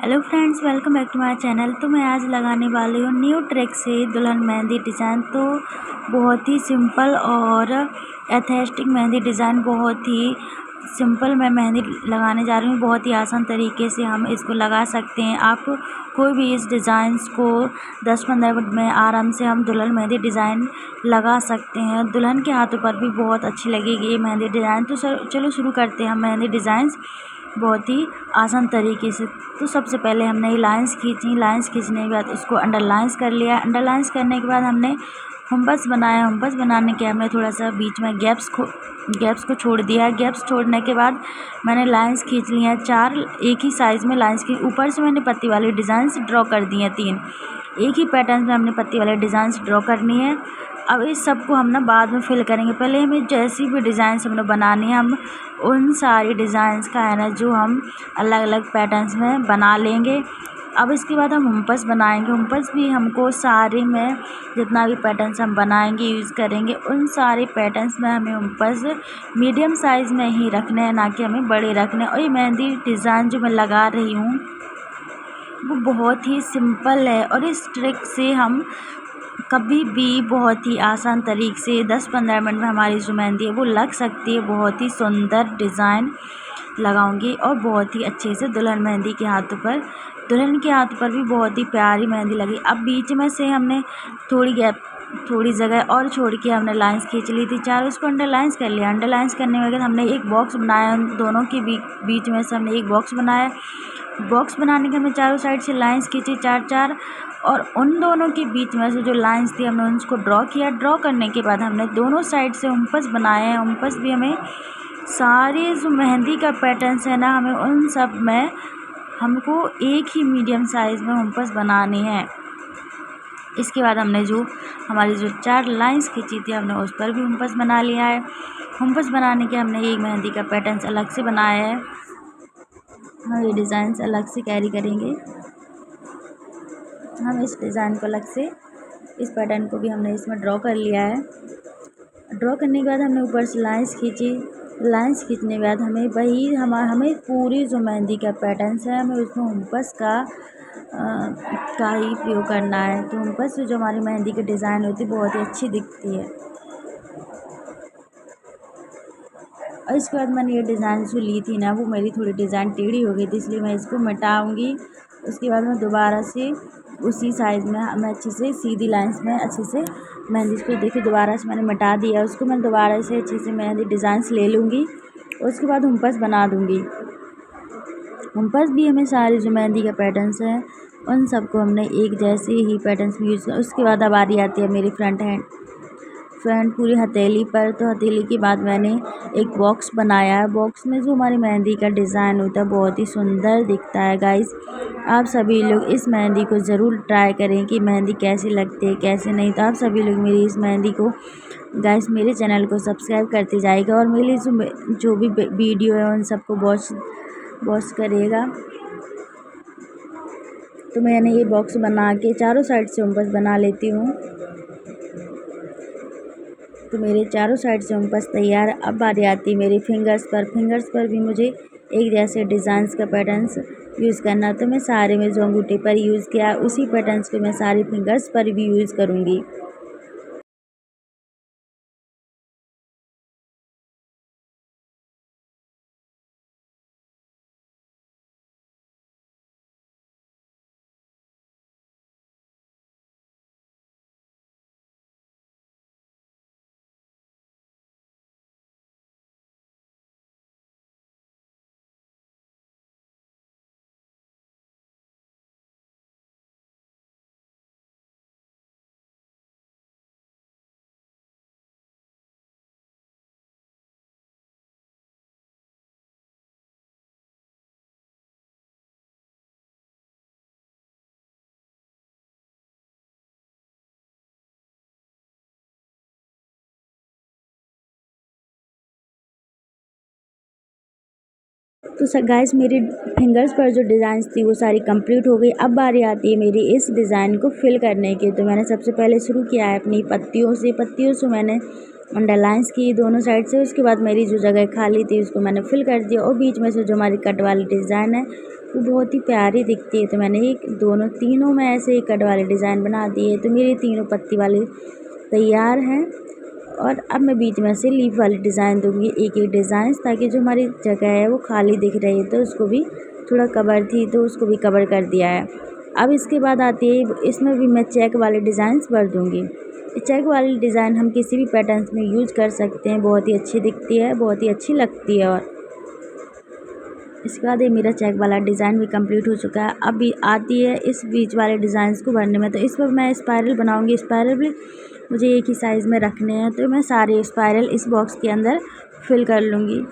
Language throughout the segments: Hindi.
Hello friends, welcome back to my channel. तो मैं आज लगाने वाली हूँ न्यू ट्रिक से दुल्हन मेहंदी डिज़ाइन। तो बहुत ही सिंपल और एस्थेटिक मेहंदी डिज़ाइन, बहुत ही सिंपल मैं मेहंदी लगाने जा रही हूँ। बहुत ही आसान तरीके से हम इसको लगा सकते हैं। आप कोई भी इस डिज़ाइंस को 10-15 मिनट में आराम से हम दुल्हन मेहंदी डिज़ाइन लगा सकते हैं। दुल्हन के हाथों पर भी बहुत अच्छी लगेगी ये मेहंदी डिज़ाइन। तो चलो शुरू करते हैं हम मेहंदी डिज़ाइंस बहुत ही आसान तरीके से। तो सबसे पहले हमने ये लाइंस खींची। लाइंस खींचने के बाद उसको अंडरलाइंस कर लिया। अंडरलाइंस करने के बाद हमने हुम्बस बनाया। हुम्बस बनाने के हमने थोड़ा सा बीच में गैप्स को छोड़ दिया। गैप्स छोड़ने के बाद मैंने लाइंस खींच ली हैं 4, एक ही साइज़ में लाइंस की। ऊपर से मैंने पत्ती वाली डिज़ाइंस ड्रॉ कर दी हैं 3। एक ही पैटर्न में हमने पत्ती वाले डिज़ाइंस ड्रॉ करनी है। अब इस सब को हम ना बाद में फिल करेंगे। पहले हमें जैसी भी डिज़ाइंस हमने बनानी है, हम उन सारी डिज़ाइंस का है ना जो हम अलग अलग पैटर्न्स में बना लेंगे। अब इसके बाद हम हुम्पस बनाएंगे। हुम्पस भी हमको सारे में जितना भी पैटर्न्स हम बनाएंगे यूज़ करेंगे, उन सारे पैटर्न्स में हमें हुम्पस मीडियम साइज़ में ही रखने हैं, ना कि हमें बड़े रखने हैं। और ये मेहंदी डिज़ाइन जो मैं लगा रही हूँ वो बहुत ही सिंपल है, और इस ट्रिक से हम कभी भी बहुत ही आसान तरीके से 10-15 मिनट में हमारी जो मेहंदी है वो लग सकती है। बहुत ही सुंदर डिज़ाइन लगाऊंगी और बहुत ही अच्छे से दुल्हन मेहंदी के हाथों पर, दुल्हन के हाथों पर भी बहुत ही प्यारी मेहंदी लगी। अब बीच में से हमने थोड़ी जगह और छोड़ के हमने लाइंस खींच ली थी 4, उसको अंडरलाइंस कर लिया। अंडरलाइंस करने के बाद हमने एक बॉक्स बनाया। उन दोनों के बीच में से हमने एक बॉक्स बनाया। बॉक्स बनाने के हमने चारों साइड से लाइंस खींची 4-4, और उन दोनों के बीच में से जो लाइंस थी हमने उसको ड्रॉ किया। ड्रॉ करने के बाद हमने दोनों साइड से हुम्पस बनाए हैं। हुम्पस भी हमें सारे जो मेहंदी का पैटर्न्स है ना, हमें उन सब में हमको एक ही मीडियम साइज़ में हुम्पस बनाने हैं। इसके बाद हमने जो हमारी जो 4 लाइंस खींची थी हमने उस पर भी हुम्पस बना लिया है। हुम्पस बनाने के हमने एक मेहंदी का पैटर्न्स अलग से बनाया है। हम ये डिज़ाइंस अलग से कैरी करेंगे। हम इस डिज़ाइन को अलग से, इस पैटर्न को भी हमने इसमें ड्रॉ कर लिया है। ड्रॉ करने के बाद हमने ऊपर से लाइंस खींची। लाइंस खींचने के बाद हमें वही हमें पूरी जो मेहंदी का पैटर्न्स है हमें उसमें हुम्पस का ही प्रयोग करना है। तो हुम्पस से जो हमारी मेहंदी की डिज़ाइन होती है बहुत ही अच्छी दिखती है। और इसके बाद मैंने ये डिज़ाइन जो ली थी ना, वो मेरी थोड़ी डिज़ाइन टेढ़ी हो गई थी, इसलिए मैं इसको मिटाऊंगी। उसके बाद मैं दोबारा से उसी साइज़ में मैं अच्छे से सीधी लाइंस में अच्छे से मेहंदी को देखिए दोबारा से मैंने मिटा दिया। उसको मैं दोबारा से अच्छे से मेहंदी डिज़ाइंस ले लूँगी। उसके बाद हुम्पस बना दूँगी। हुम्पस भी हमें सारी जो मेहंदी का पैटर्न्स है उन सबको हमने एक जैसे ही पैटर्न्स में यूज़ किया। उसके बाद अब बारी आती है मेरी फ्रंट पूरी हथेली पर। तो हथेली के बाद मैंने एक बॉक्स बनाया है। बॉक्स में जो हमारी मेहंदी का डिज़ाइन होता है बहुत ही सुंदर दिखता है। गाइस, आप सभी लोग इस मेहंदी को ज़रूर ट्राई करें कि मेहंदी कैसी लगती है कैसे नहीं। तो आप सभी लोग मेरी इस मेहंदी को गाइस मेरे चैनल को सब्सक्राइब करते जाइएगा, और मेरी जो भी वीडियो है उन सबको वॉच करिएगा। तो मैंने ये बॉक्स बना के चारों साइड से हुम्पस बना लेती हूँ। तो मेरे चारों साइड से हुम्पस तैयार। अब बारी आती है मेरी फिंगर्स पर। फिंगर्स पर भी मुझे एक जैसे डिज़ाइंस का पैटर्न्स यूज़ करना। तो मैं सारे में जो अंगूठे पर यूज़ किया उसी पैटर्न्स को मैं सारी फिंगर्स पर भी यूज़ करूँगी। तो गाइस मेरी फिंगर्स पर जो डिज़ाइंस थी वो सारी कंप्लीट हो गई। अब बारी आती है मेरी इस डिज़ाइन को फिल करने की। तो मैंने सबसे पहले शुरू किया है अपनी पत्तियों से। पत्तियों से मैंने अंडरलाइंस की दोनों साइड से। उसके बाद मेरी जो जगह खाली थी उसको मैंने फिल कर दिया और बीच में से जो हमारी कट वाली डिज़ाइन है वो बहुत ही प्यारी दिखती है, तो मैंने एक दोनों तीनों में ऐसे ही कट वाली डिज़ाइन बना दी है। तो मेरी तीनों पत्ती वाली तैयार हैं और अब मैं बीच में से लीफ वाली डिज़ाइन दूंगी, एक एक डिज़ाइन, ताकि जो हमारी जगह है वो खाली दिख रही है तो उसको भी थोड़ा कवर थी तो उसको भी कवर कर दिया है। अब इसके बाद आती है, इसमें भी मैं चेक वाले डिज़ाइंस भर दूंगी। चेक वाली डिज़ाइन हम किसी भी पैटर्न्स में यूज कर सकते हैं, बहुत ही अच्छी दिखती है, बहुत ही अच्छी लगती है। और इसके बाद ये मेरा चेक वाला डिज़ाइन भी कंप्लीट हो चुका है। अब भी आती है इस बीच वाले डिज़ाइंस को भरने में, तो इस पर मैं स्पायरल बनाऊंगी। स्पायरल भी मुझे एक ही साइज़ में रखने हैं, तो मैं सारे स्पायरल इस बॉक्स के अंदर फिल कर लूँगी।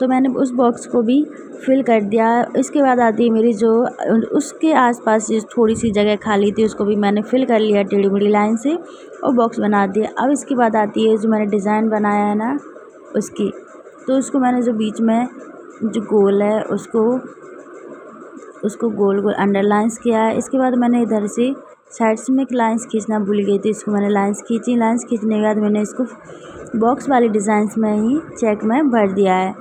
तो मैंने उस बॉक्स को भी फिल कर दिया। इसके बाद आती है मेरी जो उसके आसपास जो थोड़ी सी जगह खाली थी उसको भी मैंने फिल कर लिया टेढ़ी मेढ़ी लाइन से और बॉक्स बना दिया। अब इसके बाद आती है जो मैंने डिज़ाइन बनाया है ना उसकी, तो उसको मैंने जो बीच में जो गोल है उसको उसको गोल गोल अंडरलाइंस किया है। इसके बाद मैंने इधर से साइड से में एक लाइंस खींचना भूल गई थी, इसको मैंने लाइंस खींची। लाइंस खींचने के बाद मैंने इसको बॉक्स वाली डिज़ाइंस में ही चेक में भर दिया है।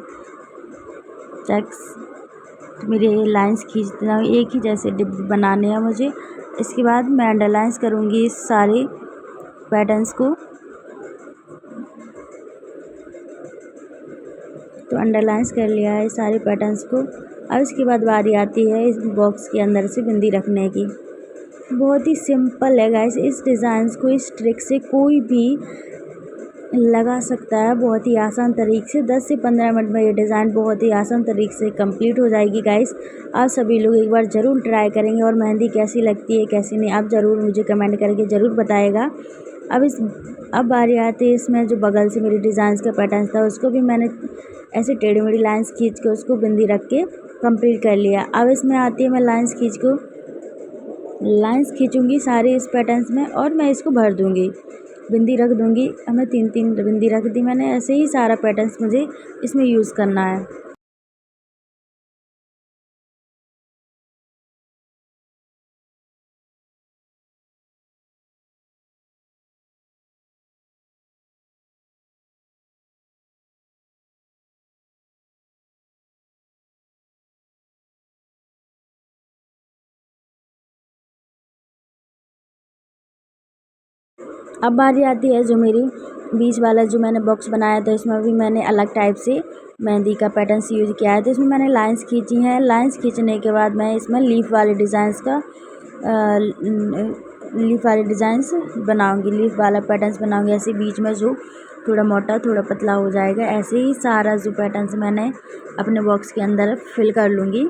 चेक्स मेरे लाइंस खींचना एक ही जैसे डिब्बे बनाने हैं मुझे। इसके बाद मैं अंडरलाइंस करूँगी इस सारे पैटर्न्स को, तो अंडरलाइंस कर लिया है सारे पैटर्न्स को। अब इसके बाद बारी आती है इस बॉक्स के अंदर से बिंदी रखने की। बहुत ही सिंपल है गाइस, इस डिज़ाइंस को इस ट्रिक से कोई भी लगा सकता है बहुत ही आसान तरीके से। 10 से 15 मिनट में ये डिज़ाइन बहुत ही आसान तरीके से कंप्लीट हो जाएगी गाइस। आप सभी लोग एक बार ज़रूर ट्राई करेंगे और मेहंदी कैसी लगती है कैसी नहीं आप ज़रूर मुझे कमेंट करके ज़रूर बताएगा। अब बारी आती है इसमें जो बगल से मेरी डिज़ाइंस का पैटर्न था उसको भी मैंने ऐसे टेढ़ी मेढ़ी लाइंस खींच के उसको बिंदी रख के कंप्लीट कर लिया। अब इसमें आती है मैं लाइंस खींचूंगी सारे इस पैटर्न्स में और मैं इसको भर दूंगी, बिंदी रख दूंगी। हमें 3-3 बिंदी रख दी मैंने। ऐसे ही सारा पैटर्न्स मुझे इसमें यूज़ करना है। अब बारी आती है जो मेरी बीच वाला जो मैंने बॉक्स बनाया था इसमें भी मैंने अलग टाइप से मेहंदी का पैटर्न्स यूज़ किया है। तो इसमें मैंने लाइंस खींची हैं। लाइंस खींचने के बाद मैं इसमें लीफ वाले डिज़ाइंस बनाऊंगी, लीफ वाला पैटर्न्स बनाऊंगी। ऐसे बीच में जो थोड़ा मोटा थोड़ा पतला हो जाएगा, ऐसे ही सारा जो पैटर्न्स मैंने अपने बॉक्स के अंदर फिल कर लूँगी।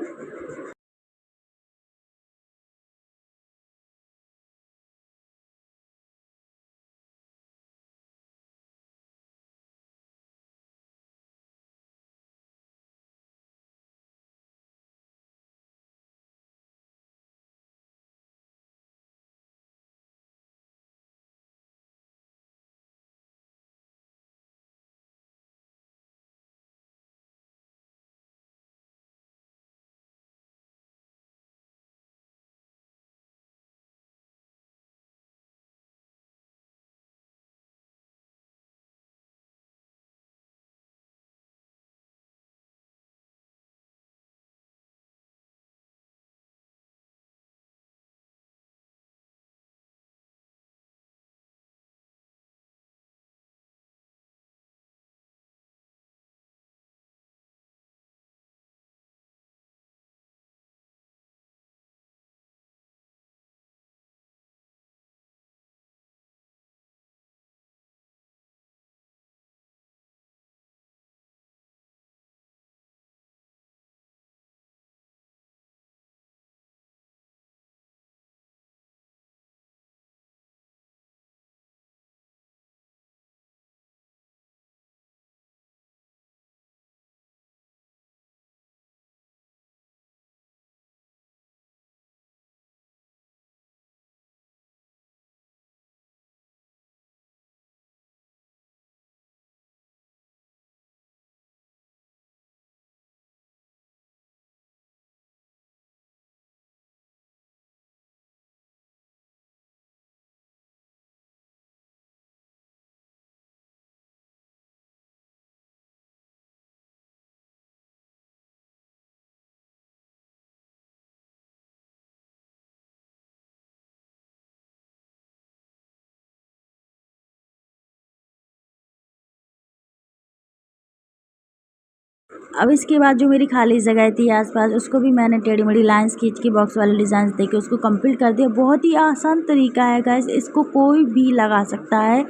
अब इसके बाद जो मेरी खाली जगह थी आसपास, उसको भी मैंने टेढ़ी मेढ़ी लाइंस खींच के बॉक्स वाले डिज़ाइन दे के उसको कंप्लीट कर दिया। बहुत ही आसान तरीका है गाइस, इसको कोई भी लगा सकता है।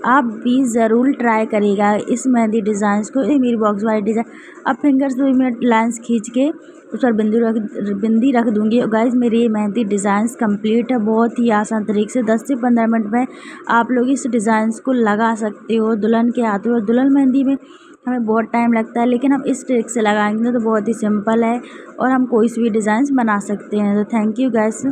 आप भी ज़रूर ट्राई करिएगा इस मेहंदी डिज़ाइंस को। ये मेरी बॉक्स वाली डिज़ाइन, अब फिंगर्स पे मैं लाइंस खींच के उस पर बिंदी रख दूँगी। गाइस मेरी ये मेहंदी डिज़ाइंस कंप्लीट है। बहुत ही आसान तरीके से 10 से 15 मिनट में आप लोग इस डिज़ाइंस को लगा सकते हो दुल्हन के हाथों। और दुल्हन मेहंदी में हमें बहुत टाइम लगता है, लेकिन हम इस ट्रिक से लगाएंगे तो बहुत ही सिंपल है और हम कोई सी भी डिज़ाइंस बना सकते हैं। तो थैंक यू गाइस।